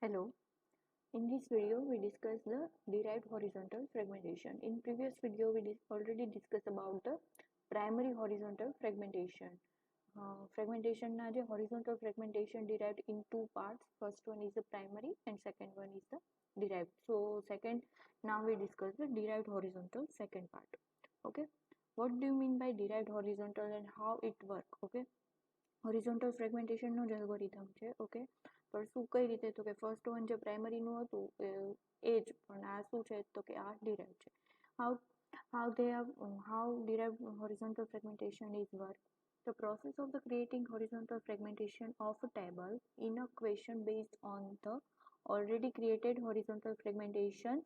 Hello. In this video, we discuss the derived horizontal fragmentation. In previous video, we already discussed about the primary horizontal fragmentation. Fragmentation na je horizontal fragmentation derived in two parts. First one is the primary and second one is the derived. So now we discuss the derived horizontal second part. Okay. What do you mean by derived horizontal and how it work? Okay. Horizontal ફ્રેગમેન્ટેશનનો જ algorithm છે. Okay, પણ શું કઈ રીતે? તો કે first one જે પ્રાઇમરીનું હતું એ જ, પણ આ શું છે તો કે આ ડિરાઇવ છે. How derived horizontal fragmentation is work. The process of the creating horizontal fragmentation of a table in a question based on the already created horizontal fragmentations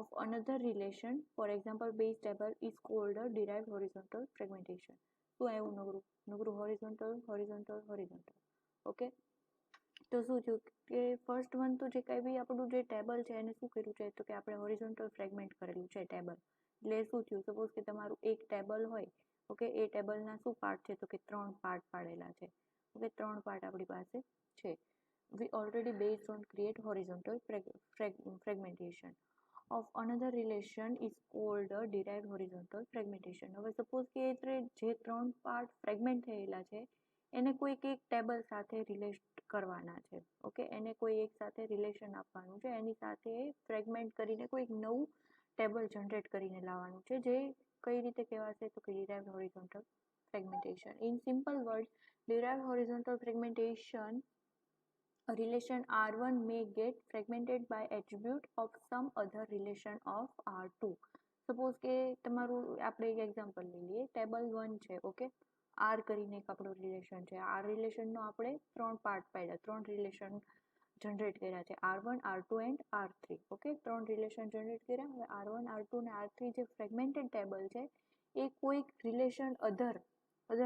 of another relation, for example base table, is called a derived horizontal fragmentation. શું આવ્યું? નગરું horizontal. Okay, તો શું થયું કે first one તો જે કંઈ બી આપણું જે ટેબલ છે એને શું કર્યું છે તો કે આપણે હોરિઝોન્ટલ ફ્રેગમેન્ટ કરેલું છે ટેબલ. એટલે શું થયું, સપોઝ કે તમારું એક ટેબલ હોય, ઓકે, એ ટેબલના શું પાર્ટ છે તો કે 3 પાર્ટ પાડેલા છે. ઓકે, 3 પાર્ટ આપણી પાસે છે. We already based on create horizontal fragmentation of another relation is called a derived horizontal fragmentation. હવે સપોઝ કે જે 3 પાર્ટ ફ્રેગમેન્ટ થયેલા છે એને કોઈક એક ટેબલ સાથે રિલેટ કરવાના છે. ઓકે, એને કોઈ એક સાથે રિલેશન આપવાનું છે, એની સાથે ફ્રેગમેન્ટ કરીને કોઈક નવું ટેબલ જનરેટ કરીને લાવવાનું છે, જે કઈ રીતે કહેવાશે તો કે derived horizontal fragmentation. In simple words, derived horizontal fragmentation, a relation R1 may get fragmented by attribute of some other relation of R2. Suppose કે તમારું આપણે એક એક્ઝામ્પલ લઈ લઈએ, ટેબલ 1 છે. ઓકે, આર કરીને એક આપણું રિલેશન છે. આર રિલેશનનો આપણે 3 પાર્ટ પાડ્યા, 3 રિલેશન જનરેટ કર્યા છે, R1, R2 and R3. Okay, 3 relation generate કર્યા. હવે R1, R2 અને R3 જે ફ્રેગમેન્ટેડ ટેબલ છે એ કોઈક રિલેશન અધર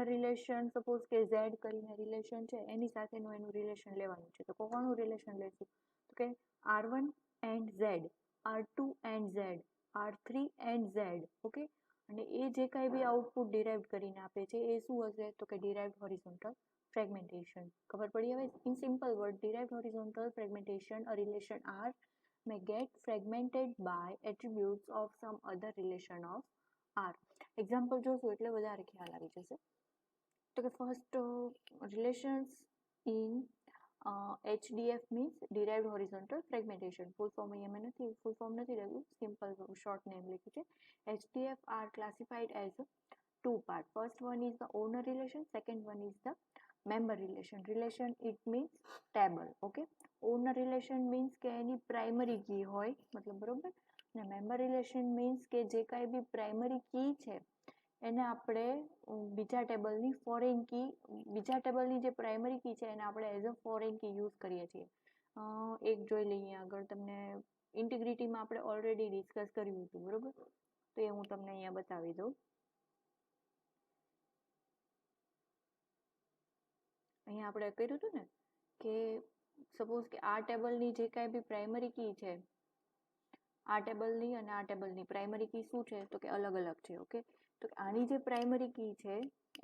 રિલેશન, સપોઝ કે ઝેડ કરીને રિલેશન છે એની સાથેનું એનું રિલેશન લેવાનું છે. તો કોનું રિલેશન લેશું તો કે R1 and Z, R2 and Z, R3 and Z. Okay, અને એ જે કાંઈ બી આઉટપુટ ડિરાઇવ કરીને આપે છે એ શું હશે તો કે derived horizontal fragmentation. ખબર પડી હવે? In simple word, derived horizontal fragmentation, a relation R may get fragmented by attributes of some other relation of R. Example જોશું એટલે વધારે ખ્યાલ આવી જશે. તો કે first relations in HDF means derived horizontal fragmentation. Full form અહીંયા મેં નથી, ફૂલ ફોર્મ નથી લખ્યું, સિમ્પલ શોર્ટ નેમ લખ્યું છે. HDF are classified as two parts. First one is the owner relation, second one is the member relation. Relation it means table. Okay, owner relation means કે એની primary key હોય, મતલબ બરોબર. અને member relation means કે જે કાંઈ બી primary key છે એને આપણે બીજા ટેબલની ફોરેન કી, બીજા ટેબલની જે પ્રાઇમરી કી છે એને આપણે as a foreign key use કરીએ છીએ. એક જોઈ લઈએ આગળ, તમને ઇન્ટિગ્રિટીમાં આપણે ઓલરેડી ડિસ્કસ કર્યું હતું, બરોબર? તો એ હું તમને અહીંયા બતાવી દઉં. અહીંયા આપણે કર્યું હતું ને કે સપોઝ કે આ ટેબલની જે કાંઈ બી પ્રાઇમરી કી છે, આ ટેબલની અને આ ટેબલની પ્રાઇમરી કી શું છે તો કે અલગ અલગ છે. ઓકે, તો આની જે પ્રાઇમરી કી છે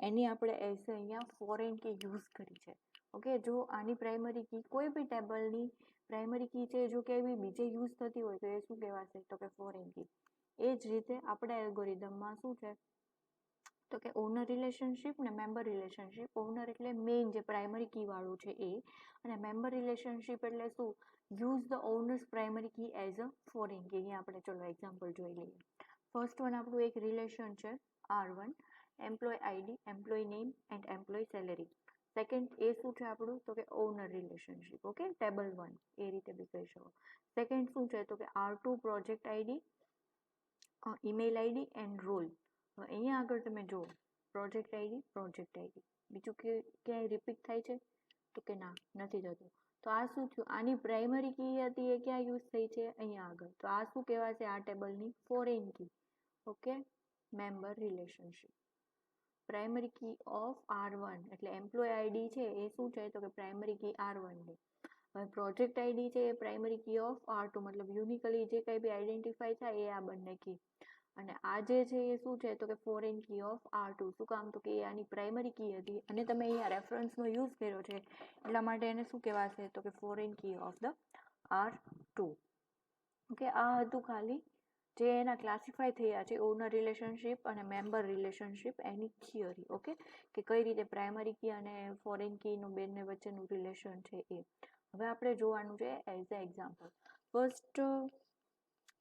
એની આપણે એઝ અહીંયા ફોરેન કી યુઝ કરી છે. ઓકે, જો આની પ્રાઇમરી કી કોઈ બી ટેબલની પ્રાઇમરી કી છે જો કે એવી બીજે યુઝ થતી હોય તો એ શું કહેવાશે તો કે ફોરેન કી. એ જ રીતે આપણા એલ્ગોરિધમમાં શું છે તો કે ઓનર રિલેશનશિપ ને મેમ્બર રિલેશનશિપ. ઓનર એટલે મેઇન જે પ્રાઇમરી કી વાળું છે એ, અને મેમ્બર રિલેશનશિપ એટલે શું, use the owners primary key as a foreign key. અહીંયા આપણે ચલો એક્ઝામ્પલ જોઈ લઈએ. ફર્સ્ટ વન આપણું એક રિલેશન છે R1, employee ID, employee name and employee salary. Second એ શું છે આપણું તો કે ઓનર રિલેશનશિપ. ઓકે, ટેબલ 1 એ રીતે બી કહી શકો. સેકન્ડ શું છે તો કે R2, project ID, email ID and role. અહીંયા આગળ તમે જુઓ, પ્રોજેક્ટ આઈડી, બીજું કે ક્યાંય રિપીટ થાય છે તો કે ના, નથી થતું. તો આ શું થયું, આની પ્રાઇમરી કી હતી એ ક્યાં યુઝ થઈ છે અહીંયા આગળ. તો આ શું કહેવાશે આ ટેબલની foreign key. Okay, member relationship. Primary key of R1 એટલે એમ્પ્લોય આઈડી છે એ શું છે તો કે પ્રાઇમરી કી R1 ની. હવે પ્રોજેક્ટ આઈડી છે એ પ્રાઇમરી કી ઓફ R2, મતલબ યુનિકલી જે કંઈ બી આઈડેન્ટિફાય થાય એ આ બંને કી. અને આ જે છે એ શું છે તો કે ફોરેન કી ઓફ R2. શું કામ? તો કે એ આની પ્રાઇમરી કી હતી અને તમે અહીંયા રેફરન્સનો યુઝ કર્યો છે એટલા માટે એને શું કહેવાશે તો કે foreign key of the R2. Okay, આ હતું ખાલી જે એના ક્લાસિફાય થયા છે ઓનર રિલેશનશિપ અને મેમ્બર રિલેશનશિપ એની થિયરી. ઓકે, કે કઈ રીતે પ્રાઇમરી કી અને ફોરેન કીનું બંને વચ્ચેનું રિલેશન છે એ. હવે આપણે જોવાનું છે as a example. First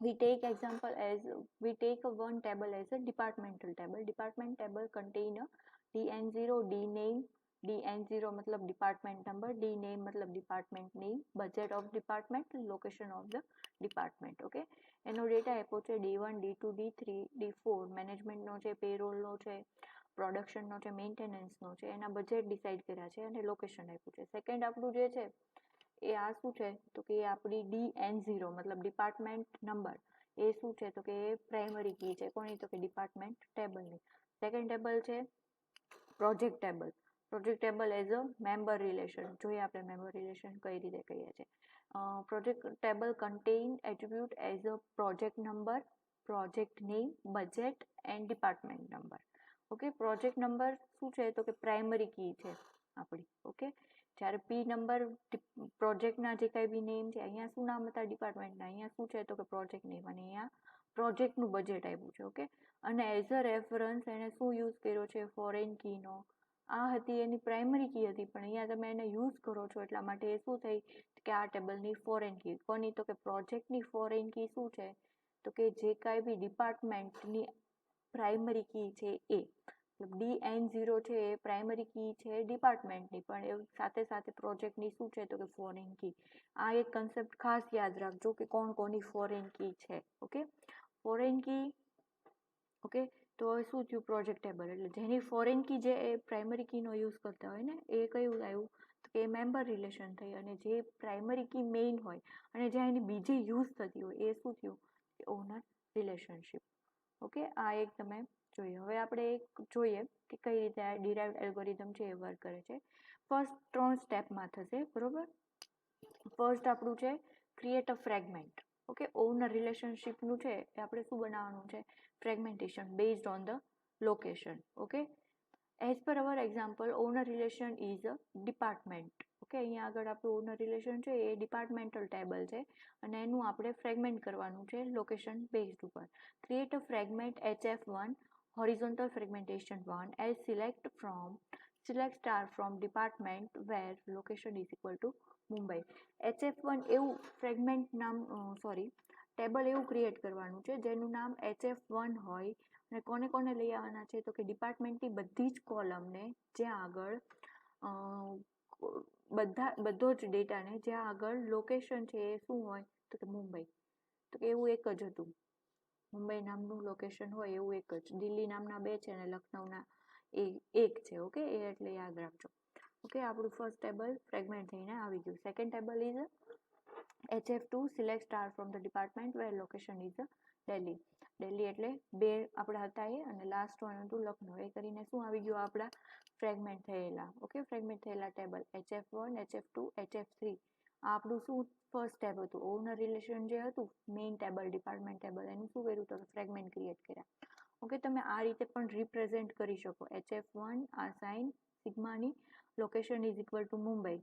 we take one table as a departmental table. Department table contain a dn0, dname, dn0 मतलब department number, dname मतलब department name, budget of department, location of the department. Okay, એનો data આપ્યો છે D1, D2, D3, D4 મેનેજમેન્ટનો છે, પેરોલનો છે, પ્રોડક્શનનો છે, મેન્ટેનન્સનો છે, એના બજેટ ડિસાઇડ કર્યા છે અને લોકેશન આપ્યું છે. સેકન્ડ આપણું જે છે એ આ શું છે તો કે આપણી DN0 મતલબ ડિપાર્ટમેન્ટ નંબર એ શું છે તો કે પ્રાઇમરી કી છે કોની તો કે ડિપાર્ટમેન્ટ ટેબલની. સેકન્ડ ટેબલ છે project table. Project table as a member relation. જોઈએ આપણે મેમ્બર રિલેશન કઈ રીતે કહીએ છીએ. Project table contain attribute as a project number, project name, budget and department number. Okay, project number શું છે તો કે પ્રાઇમરી કી છે આપણી. ઓકે, જ્યારે પી નંબર પ્રોજેક્ટના જે કંઈ બી નેમ છે અહીંયા શું નામ હતા ડિપાર્ટમેન્ટના, અહીંયા શું છે તો કે પ્રોજેક્ટ નેમ અને અહીંયા પ્રોજેક્ટનું બજેટ આપ્યું છે. ઓકે, અને એઝ અ રેફરન્સ એને શું યુઝ કર્યો છે ફોરેન કીનો. આ હતી એની પ્રાઇમરી કી હતી પણ અહીંયા તમે એને યુઝ કરો છો એટલા માટે એ શું થઈ કે આ ટેબલની ફોરેન કી. કોની તો કે પ્રોજેક્ટની ફોરેન કી શું છે તો કે જે કાંઈ બી ડિપાર્ટમેન્ટની પ્રાઇમરી કી છે એ DN0 છે એ પ્રાઇમરી કી છે ડિપાર્ટમેન્ટની પણ એ સાથે સાથે પ્રોજેક્ટની શું છે તો કે ફોરેન કી. આ એક કન્સેપ્ટ ખાસ યાદ રાખજો કે કોણ કોની ફોરેન કી છે. Okay, foreign key. ઓકે, તો શું થયું પ્રોજેક્ટ ટેબલ એટલે જેની ફોરેન કી જે એ પ્રાઇમરી કીનો યુઝ કરતા હોય ને એ કયું આવ્યું તો કે મેમ્બર રિલેશન થઈ અને જે પ્રાઇમરી કી મેઇન હોય અને જ્યાં એની બીજી યુઝ થતી હોય એ શું થયું કે ઓનર રિલેશનશિપ. ઓકે, આ એક તમે જોઈએ. હવે આપણે એક જોઈએ કે કઈ રીતે આ ડિરાઇવ્ડ એલ્ગોરિધમ છે એ વર્ક કરે છે. ફર્સ્ટ 3 સ્ટેપમાં થશે બરોબર. ફર્સ્ટ આપણું છે create a fragment. Okay, owner રિલેશનશિપનું છે એ આપણે શું બનાવવાનું છે fragmentation based on the location. Okay, as per our example owner relation is a department. Okay, અહીંયા આગળ આપણું ઓનર રિલેશન છે એ ડિપાર્ટમેન્ટલ ટેબલ છે અને એનું આપણે ફ્રેગમેન્ટ કરવાનું છે લોકેશન બેઝડ ઉપર. Create a fragment HF1 horizontal fragmentation 1 as select star from department where location is equal to Mumbai. HF1 એવું ફ્રેગમેન્ટ નામ ટેબલ એવું ક્રિએટ કરવાનું છે જેનું નામ HF1 હોય અને કોને કોને લઈ આવવાના છે તો કે ડિપાર્ટમેન્ટની બધી જ કોલમને જ્યાં આગળ બધો જ ડેટાને જ્યાં આગળ લોકેશન છે એ શું હોય તો કે મુંબઈ. તો કે એવું એક જ હતું મુંબઈ નામનું લોકેશન હોય એવું એક જ. દિલ્હી નામના 2 છે અને લખનૌના એક છે. ઓકે, એ એટલે યાદ રાખજો. ઓકે, આપણું ફર્સ્ટ ટેબલ ફ્રેગમેન્ટ થઈને આવી ગયું. Second table is HF2 select star from the department where location is Delhi. Delhi એટલે 2 આપણા હતા એ અને લાસ્ટ વન હતું લખનૌ. એ કરીને શું આવી ગયું આપણા ફ્રેગમેન્ટ થયેલા. ઓકે, ફ્રેગમેન્ટ થયેલા ટેબલ HF1, HF2, HF3. આ આપણું શું ફર્સ્ટ સ્ટેપ હતું ઓનર રિલેશન જે હતું મેઇન ટેબલ ડિપાર્ટમેન્ટ ટેબલ એનું શું કર્યું તો ફ્રેગમેન્ટ ક્રિએટ કર્યા. ઓકે, તમે આ રીતે પણ રિપ્રેઝેન્ટ કરી શકો. HF1 આ સાઇન સિગ્માની location is equal to Mumbai.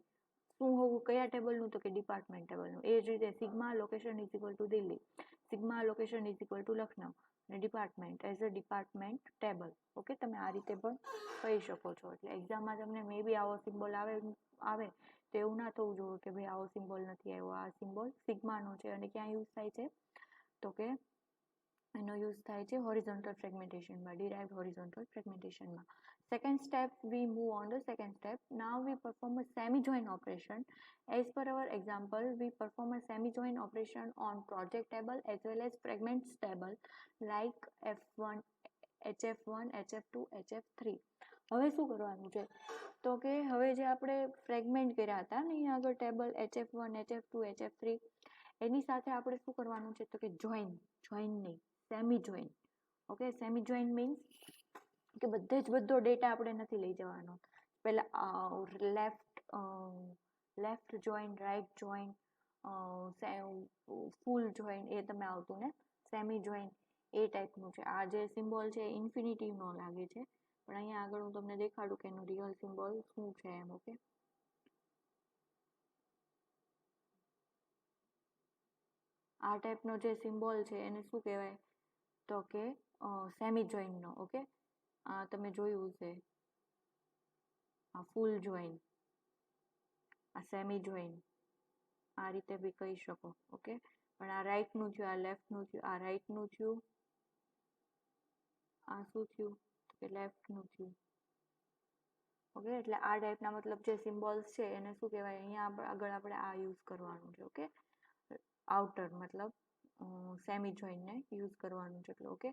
શું હોવું કયા ટેબલનું તો કે ડિપાર્ટમેન્ટ ટેબલનું. એ જ રીતે sigma location is equal to Delhi, sigma location is equal to Lucknow અને department as a department table. Okay, તમે આ રીતે પણ કહી શકો છો. એટલે એક્ઝામમાં તમને મે બી આવો સિમ્બોલ આવે તો એવું ના થવું જોઈએ કે ભાઈ આવો સિમ્બોલ નથી આવ્યો. આ સિમ્બોલ સિગ્માનો છે અને ક્યાં યુઝ થાય છે તો કે એનો યુઝ થાય છે હોરિઝોન્ટલ ફ્રેગમેન્ટેશનમાં, ડિરાઇવ્ડ હોરિઝોન્ટલ ફ્રેગમેન્ટેશનમાં. Second step, we move on the second step. Now we perform a semi-join operation. As per our example, we perform a semi-join operation on project table as well as fragments table like F1, HF1, HF2, HF3. હવે શું કરવાનું છે તો કે હવે જે આપણે fragment કર્યા હતા ને અહીંયા આગળ ટેબલ HF1, HF2, HF3 એની સાથે આપણે શું કરવાનું છે તો કે જોઈન નહીં semi join. Okay, semi join means કે બધો ડેટા આપણે નથી લઈ જવાનો. પહેલા લેફ્ટ જોઈન, રાઈટ જોઈન, ફૂલ જોઈન એ તમે આવતું ને સેમી જોઈન એ ટાઈપનું છે. આ જે સિમ્બોલ છે એ ઇન્ફિનિટીવનો લાગે છે, પણ અહીંયા આગળ હું તમને દેખાડું કે એનું રિયલ સિમ્બોલ શું છે એમ. ઓકે, આ ટાઈપનો જે સિમ્બોલ છે એને શું કહેવાય તો કે સેમી જોઈનનો. ઓકે, આ તમે જોયું છે, આ ફૂલ જોઈન, આ સેમી જોઈન, આ રીતે બી કહી શકો. ઓકે, પણ આ રાઈટનું થયું, આ લેફ્ટનું થયું, આ રાઈટનું થયું, આ શું થયું કે લેફ્ટનું થયું. ઓકે, એટલે આ ટાઈપના મતલબ જે સિમ્બોલ્સ છે એને શું કહેવાય, અહીંયા આગળ આપણે આ યુઝ કરવાનું છે. ઓકે, આઉટર મતલબ સેમી જોઈનને યુઝ કરવાનું છે. એટલે ઓકે,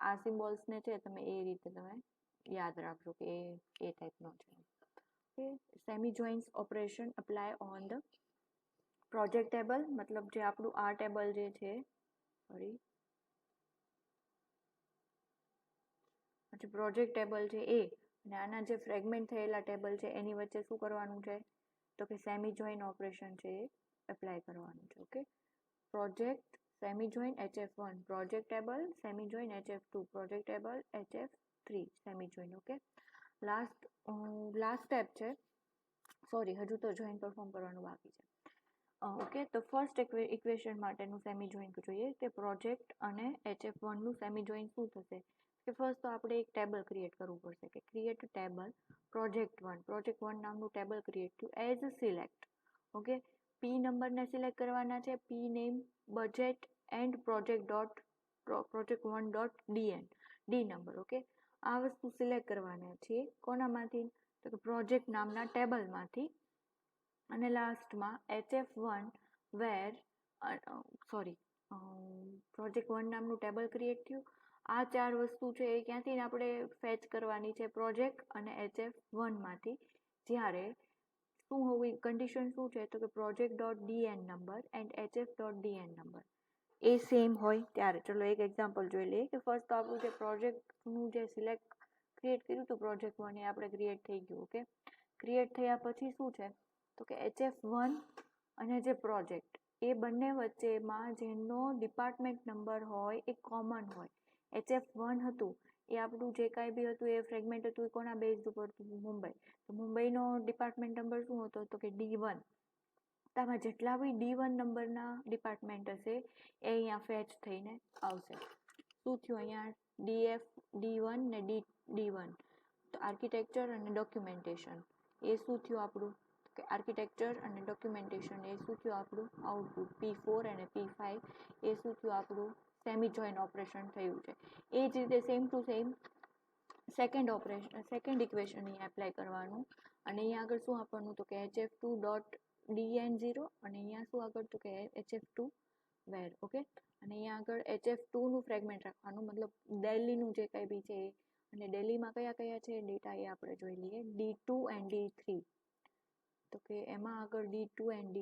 આ સિમ્બોલ્સને છે તમે એ રીતે તમે યાદ રાખજો કે એ ટાઈપનો છે. Okay, semi joins operation apply on the project table, મતલબ જે આપણું આ ટેબલ જે છે, સોરી, પ્રોજેક્ટ ટેબલ છે એ અને આના જે ફ્રેગમેન્ટ થયેલા ટેબલ છે એની વચ્ચે શું કરવાનું છે તો કે સેમી જોઈન ઓપરેશન છે એ એપ્લાય કરવાનું છે. Okay, project semi join HF1, project table semi join HF2, project table HF3 semi join. Okay, last step છે, સોરી હજુ તો જોઈન પરફોર્મ કરવાનું બાકી છે. ઓકે, તો ફર્સ્ટ ઇક્વેશન માટેનું સેમી જોઈન જોઈએ કે પ્રોજેક્ટ અને HF1 નું સેમી જોઈન શું થશે કે ફર્સ્ટ તો આપણે એક ટેબલ ક્રિએટ કરવું પડશે કે ક્રિએટ ટેબલ પ્રોજેક્ટ 1 નામનું ટેબલ ક્રિએટ થયું એઝ સિલેક્ટ. ઓકે, પી નંબરને સિલેક્ટ કરવાના છે, P name, budget and project 1 dot D number. Okay, આ વસ્તુ સિલેક્ટ કરવાના છે કોનામાંથી તો કે પ્રોજેક્ટ નામના ટેબલમાંથી. અને લાસ્ટમાં HF1 વેર પ્રોજેક્ટ 1 નામનું ટેબલ ક્રિએટ થયું. આ ચાર વસ્તુ છે એ ક્યાંથી આપણે ફેચ કરવાની છે પ્રોજેક્ટ અને HF1 માંથી. જ્યારે શું હોવી કન્ડિશન શું છે તો કે project dot DN number and HF dot DN number એ સેમ હોય ત્યારે. ચલો એક એક્ઝામ્પલ જોઈ લઈએ કે ફર્સ્ટ તો આપણું જે પ્રોજેક્ટનું જે સિલેક્ટ ક્રિએટ કર્યું હતું પ્રોજેક્ટ 1 એ આપણે ક્રિએટ થઈ ગયું. ઓકે, ક્રિએટ થયા પછી શું છે તો કે HF1 અને જે પ્રોજેક્ટ એ બંને વચ્ચેમાં જેનો ડિપાર્ટમેન્ટ નંબર હોય એ કોમન હોય. HF1 હતું એ આપણું જે કાંઈ બી હતું એ ફ્રેગમેન્ટ હતું એ કોના બેઝ ઉપર હતું મુંબઈ. તો મુંબઈનો ડિપાર્ટમેન્ટ નંબર શું હતો તો કે D1. આમાં જેટલા બી D1 નંબરના ડિપાર્ટમેન્ટ હશે એ અહીંયા ફેચ થઈને આવશે. શું થયું અહીંયા DF D1 ને D1 તો આર્કિટેક્ચર અને ડોક્યુમેન્ટેશન એ શું થયું આપણું કે આર્કિટેક્ચર અને ડોક્યુમેન્ટેશન એ શું થયું આપણું આઉટપુટ P4 અને P5 એ શું થયું આપણું સેમી જોઈન ઓપરેશન થયું છે. એ જ રીતે same to same second equation અહીંયા એપ્લાય કરવાનું અને અહીંયા આગળ શું આપવાનું તો કે HF2 ડોટ DN0 અને અહીંયા શું આગળ તો કે HF2 વેર. ઓકે, અને અહીંયા આગળ HF2 નું ફ્રેગમેન્ટ રાખવાનું, મતલબ દિલ્હીનું જે કંઈ બી છે અને દિલ્હીમાં કયા કયા છે ડેટા એ આપણે જોઈ લઈએ. D2 એન્ડ D3 તો કે એમાં આગળ D2 એન્ડ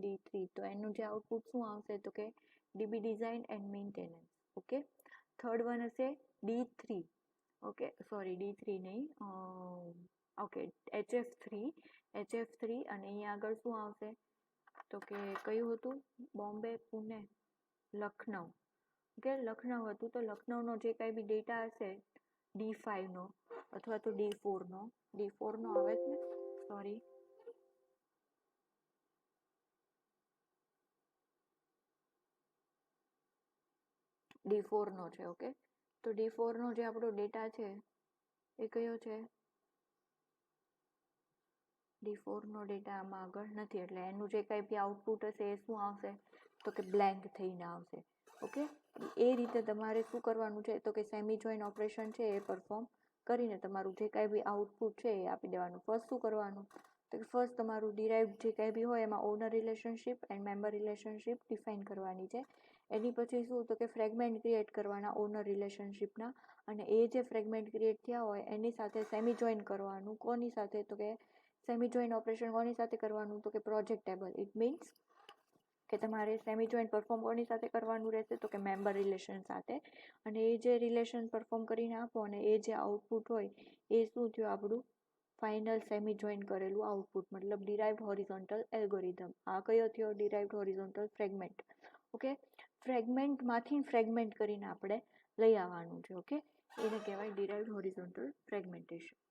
D3 તો એનું જે આઉટપુટ શું આવશે તો કે DB design and maintenance. Okay, third one હશે D3. ઓકે, સોરી D3 નહીં, ઓકે HF3 અને અહીંયા આગળ શું આવશે તો કે કયું હતું બોમ્બે, પુણે, લખનઉ. ઓકે, લખનઉ હતું તો લખનઉનો જે કાંઈ બી ડેટા હશે D5 નો અથવા તો D4 નો આવે છે ને, સોરી D4 નો છે. ઓકે, તો D4 નો જે આપણો ડેટા છે એ કયો છે D4 નો ડેટા આમાં આગળ નથી એટલે એનું જે કંઈ બી આઉટપુટ હશે એ શું આવશે તો કે બ્લેન્ક થઈને આવશે. ઓકે, એ રીતે તમારે શું કરવાનું છે તો કે સેમી જોઈન ઓપરેશન છે એ પરફોર્મ કરીને તમારું જે કાંઈ બી આઉટપુટ છે એ આપી દેવાનું. ફર્સ્ટ શું કરવાનું તો કે ફર્સ્ટ તમારું ડિરાઇવ્ડ જે કાંઈ બી હોય એમાં owner relationship and member relationship define કરવાની છે. એની પછી શું તો કે ફ્રેગમેન્ટ ક્રિએટ કરવાના ઓનર રિલેશનશિપના અને એ જે ફ્રેગમેન્ટ ક્રિએટ થયા હોય એની સાથે સેમી જોઈન કરવાનું. કોની સાથે તો કે સેમી જોઈન ઓપરેશન કોની સાથે કરવાનું તો કે પ્રોજેક્ટ ટેબલ. ઇટ મીન્સ કે તમારે સેમી જોઈન પરફોર્મ કોની સાથે કરવાનું રહેશે તો કે મેમ્બર રિલેશન સાથે. અને એ જે રિલેશન પરફોર્મ કરીને આપો અને એ જે આઉટપુટ હોય એ શું થયું આપણું ફાઇનલ સેમી જોઈન કરેલું આઉટપુટ, મતલબ ડિરાઇવ્ડ હોરિઝોન્ટલ એલ્ગોરિધમ. આ કયો થયો ડિરાઇવ્ડ હોરિઝોન્ટલ ફ્રેગમેન્ટ. ઓકે, ફ્રેગમેન્ટમાંથી ફ્રેગમેન્ટ કરીને આપણે લઈ આવવાનું છે. ઓકે, એને કહેવાય ડિરાઇવ્ડ હોરિઝોન્ટલ ફ્રેગમેન્ટેશન.